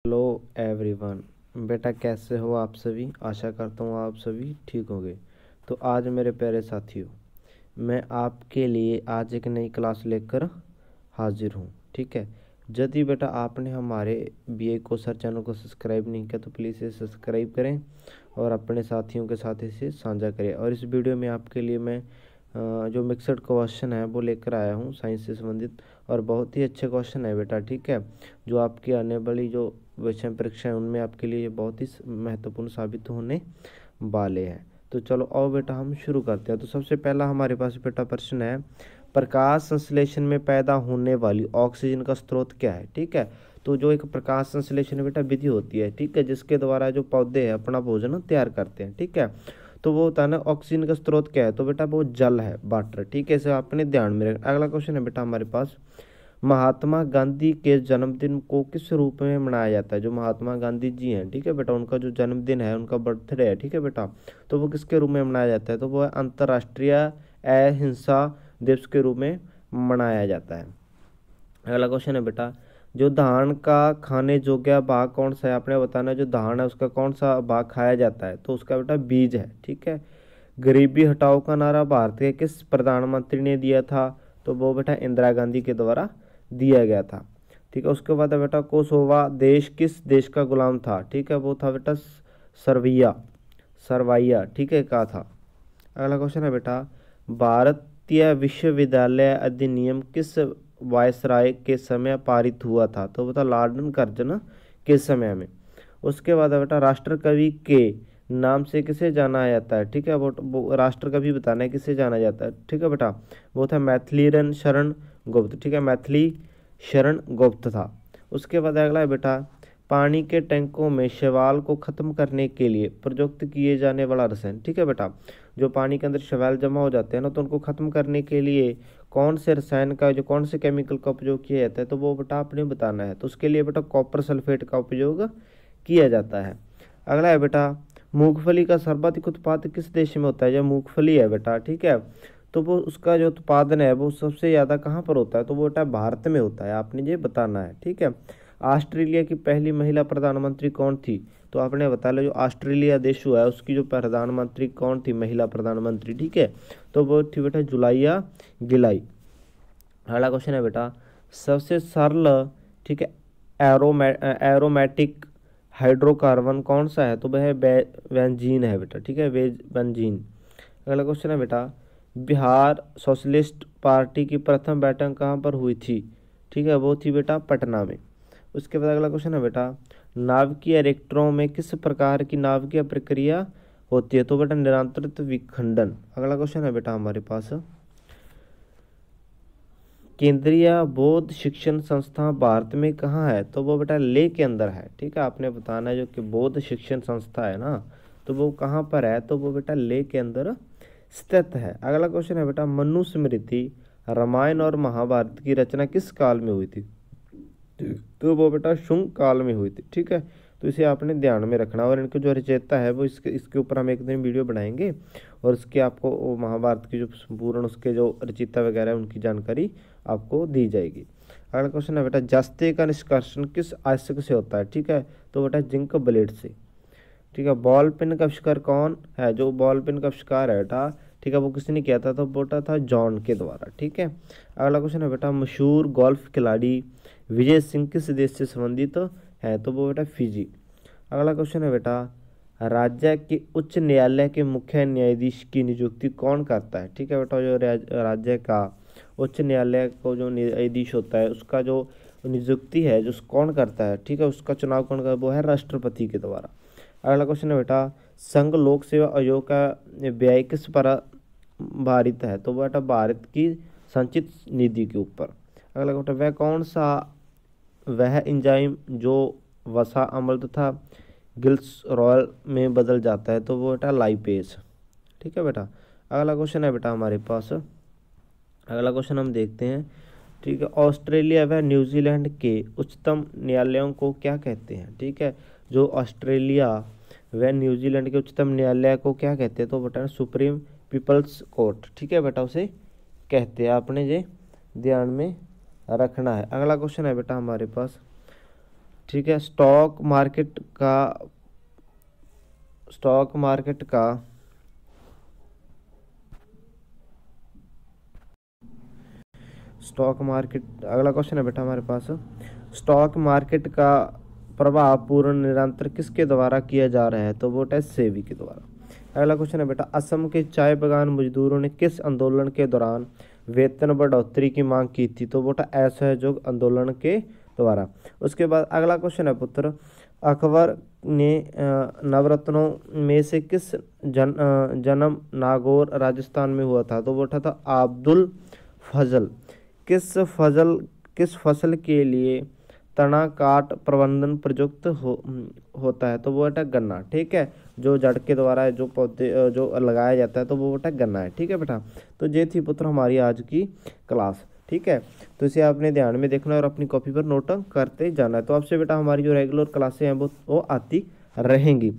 Hello everyone. बेटा कैसे हो आप सभी। आशा करता हूँ आप सभी ठीक होंगे। तो आज मेरे प्यारे साथियों, मैं आपके लिए आज एक नई क्लास लेकर हाजिर हूँ। ठीक है, यदि बेटा आपने हमारे बीए कोसर चैनल को सब्सक्राइब नहीं किया तो प्लीज़ इसे सब्सक्राइब करें और अपने साथियों के साथ इसे साझा करें। और इस वीडियो में आपके लिए मैं जो मिक्सड क्वेश्चन है वो लेकर आया हूँ साइंस से संबंधित, और बहुत ही अच्छे क्वेश्चन है बेटा। ठीक है, जो आपकी आने वाली जो विषय परीक्षा है उनमें आपके लिए बहुत ही महत्वपूर्ण साबित होने वाले हैं। तो चलो आओ बेटा हम शुरू करते हैं। तो सबसे पहला हमारे पास बेटा प्रश्न है, प्रकाश संश्लेषण में पैदा होने वाली ऑक्सीजन का स्रोत क्या है। ठीक है, तो जो एक प्रकाश संश्लेषण बेटा विधि होती है, ठीक है, जिसके द्वारा जो पौधे हैं अपना भोजन तैयार करते हैं। ठीक है, तो वो होता है ना ऑक्सीजन का स्रोत क्या है, तो बेटा वो जल है, वाटर। ठीक है, इसे आपने ध्यान में रखना। अगला क्वेश्चन है बेटा हमारे पास, महात्मा गांधी के जन्मदिन को किस रूप में मनाया जाता है। जो महात्मा गांधी जी हैं, ठीक है बेटा, उनका जो जन्मदिन है, उनका बर्थडे है, ठीक है बेटा, तो वो किसके रूप में मनाया जाता है, तो वो अंतर्राष्ट्रीय अहिंसा दिवस के रूप में मनाया जाता है। अगला क्वेश्चन है बेटा, जो धान का खाने योग्य भाग कौन सा है। आपने बताना जो धान है उसका कौन सा भाग खाया जाता है, तो उसका बेटा बीज है। ठीक है, गरीबी हटाओ का नारा भारत के किस प्रधानमंत्री ने दिया था, तो वो बेटा इंदिरा गांधी के द्वारा दिया गया था। ठीक है, उसके बाद है बेटा, कोसोवा देश किस देश का गुलाम था। ठीक है, वो था बेटा सर्बिया, सर्वाइया, ठीक है, का था। अगला क्वेश्चन है बेटा, भारतीय विश्वविद्यालय अधिनियम किस वायसराय के समय पारित हुआ था, तो बता लॉर्ड कर्जन के समय में। उसके बाद है बेटा, राष्ट्र कवि के नाम से किसे जाना जाता है। ठीक है, वो राष्ट्र कवि बताना है किसे जाना जाता है। ठीक है बेटा, वो था मैथिली शरण गुप्त। ठीक है, मैथिली शरण गुप्त था। उसके बाद अगला है बेटा, पानी के टैंकों में शैवाल को खत्म करने के लिए प्रयुक्त किए जाने वाला रसायन। ठीक है बेटा, जो पानी के अंदर शैवाल जमा हो जाते हैं ना, तो उनको खत्म करने के लिए कौन से रसायन का, जो कौन से केमिकल का उपयोग किया जाता है, तो वो बेटा आपने बताना है। तो उसके लिए बेटा कॉपर सल्फेट का उपयोग किया जाता है। अगला है बेटा, मूंगफली का सर्वाधिक उत्पादन किस देश में होता है। जो मूंगफली है बेटा, ठीक है, तो वो उसका जो उत्पादन है वो सबसे ज़्यादा कहाँ पर होता है, तो वो बेटा भारत में होता है। आपने ये बताना है। ठीक है, ऑस्ट्रेलिया की पहली महिला प्रधानमंत्री कौन थी, तो आपने बता लो जो ऑस्ट्रेलिया देश हुआ है उसकी जो प्रधानमंत्री कौन थी, महिला प्रधानमंत्री। ठीक है, तो वो थी बेटा जुलाइया गिलाई। अगला क्वेश्चन है बेटा, सबसे सरल, ठीक है, एरोमेटिक हाइड्रोकार्बन कौन सा है, तो वह है बेंजीन है बेटा। ठीक है, बेंजीन। अगला क्वेश्चन है बेटा, बिहार सोशलिस्ट पार्टी की प्रथम बैठक कहाँ पर हुई थी। ठीक है, वो थी बेटा पटना में। उसके बाद अगला क्वेश्चन है बेटा, नाभिकीय रिएक्टरों में किस प्रकार की नाभिकीय प्रक्रिया होती है, तो बेटा निरंतरित विखंडन। अगला क्वेश्चन है बेटा हमारे पास, केंद्रीय बौद्ध शिक्षण संस्था भारत में कहाँ है, तो वो बेटा लेह के अंदर है। ठीक है, आपने बताना है जो कि बौद्ध शिक्षण संस्था है ना, तो वो कहाँ पर है, तो वो बेटा लेह के अंदर स्थित है। अगला क्वेश्चन है बेटा, मनुस्मृति रामायण और महाभारत की रचना किस काल में हुई थी, तो वो बेटा शुंग काल में हुई थी। ठीक है, तो इसे आपने ध्यान में रखना। और इनके जो रचयिता है वो इसके ऊपर हम एक दिन वीडियो बनाएंगे, और उसके आपको वो महाभारत की जो संपूर्ण उसके जो रचयिता वगैरह है उनकी जानकारी आपको दी जाएगी। अगला क्वेश्चन है बेटा, जस्ते का निष्कर्षण किस आयस्क से होता है। ठीक है, तो बेटा जिंक ब्लेड से। ठीक है, बॉल पेन का आविष्कार कौन है, जो बॉल पेन का आविष्कार है बेटा, ठीक है, वो किसने किया था, तो बेटा था जॉन के द्वारा। ठीक है, अगला क्वेश्चन है बेटा, मशहूर गोल्फ खिलाड़ी विजय सिंह किस देश से संबंधित है, तो वो बेटा फिजी। अगला क्वेश्चन है बेटा, राज्य के उच्च न्यायालय के मुख्य न्यायाधीश की नियुक्ति कौन करता है। ठीक है बेटा, जो राज्य का उच्च न्यायालय को जो न्यायाधीश होता है उसका जो नियुक्ति है जो कौन करता है, ठीक है, उसका चुनाव कौन करता है, वो है राष्ट्रपति के द्वारा। अगला क्वेश्चन है बेटा, संघ लोक सेवा आयोग का व्यय किस पर आधारित है, तो बेटा भारत की संचित निधि के ऊपर। अगला क्वेश्चन, वह एंजाइम जो वसा अम्ल तथा ग्लिसरॉल में बदल जाता है, तो वो बेटा लाइपेज। ठीक है बेटा, अगला क्वेश्चन है बेटा हमारे पास, अगला क्वेश्चन हम देखते हैं। ठीक है, ऑस्ट्रेलिया व न्यूजीलैंड के उच्चतम न्यायालयों को क्या कहते हैं। ठीक है, जो ऑस्ट्रेलिया व न्यूजीलैंड के उच्चतम न्यायालय को क्या कहते हैं, तो बेटा सुप्रीम पीपल्स कोर्ट। ठीक है बेटा, उसे कहते हैं, आपने ये ध्यान में रखना है। अगला क्वेश्चन है बेटा हमारे पास, ठीक है। स्टॉक मार्केट का अगला क्वेश्चन है बेटा हमारे पास, स्टॉक मार्केट का प्रभाव पूर्ण निरंतर किसके द्वारा किया जा रहा है? तो वो है सेबी के द्वारा। अगला क्वेश्चन है बेटा, असम के चाय बागान मजदूरों ने किस आंदोलन के दौरान वेतन बढ़ोतरी की मांग की थी? तो वो असहयोग आंदोलन के द्वारा। उसके बाद अगला क्वेश्चन है पुत्र, अकबर ने नवरत्नों में से किस जन्म नागौर राजस्थान में हुआ था? तो वो था अब्दुल फजल। किस फसल के लिए तना काट प्रबंधन प्रयुक्त होता है? तो वो गन्ना। ठीक है, जो जड़ के द्वारा जो पौधे जो लगाया जाता है तो वो गन्ना है। ठीक है बेटा, तो ये थी पुत्र हमारी आज की क्लास। ठीक है, तो इसे आपने ध्यान में देखना और अपनी कॉपी पर नोट करते जाना है। तो आपसे बेटा हमारी जो रेगुलर क्लासें हैं वो आती रहेंगी।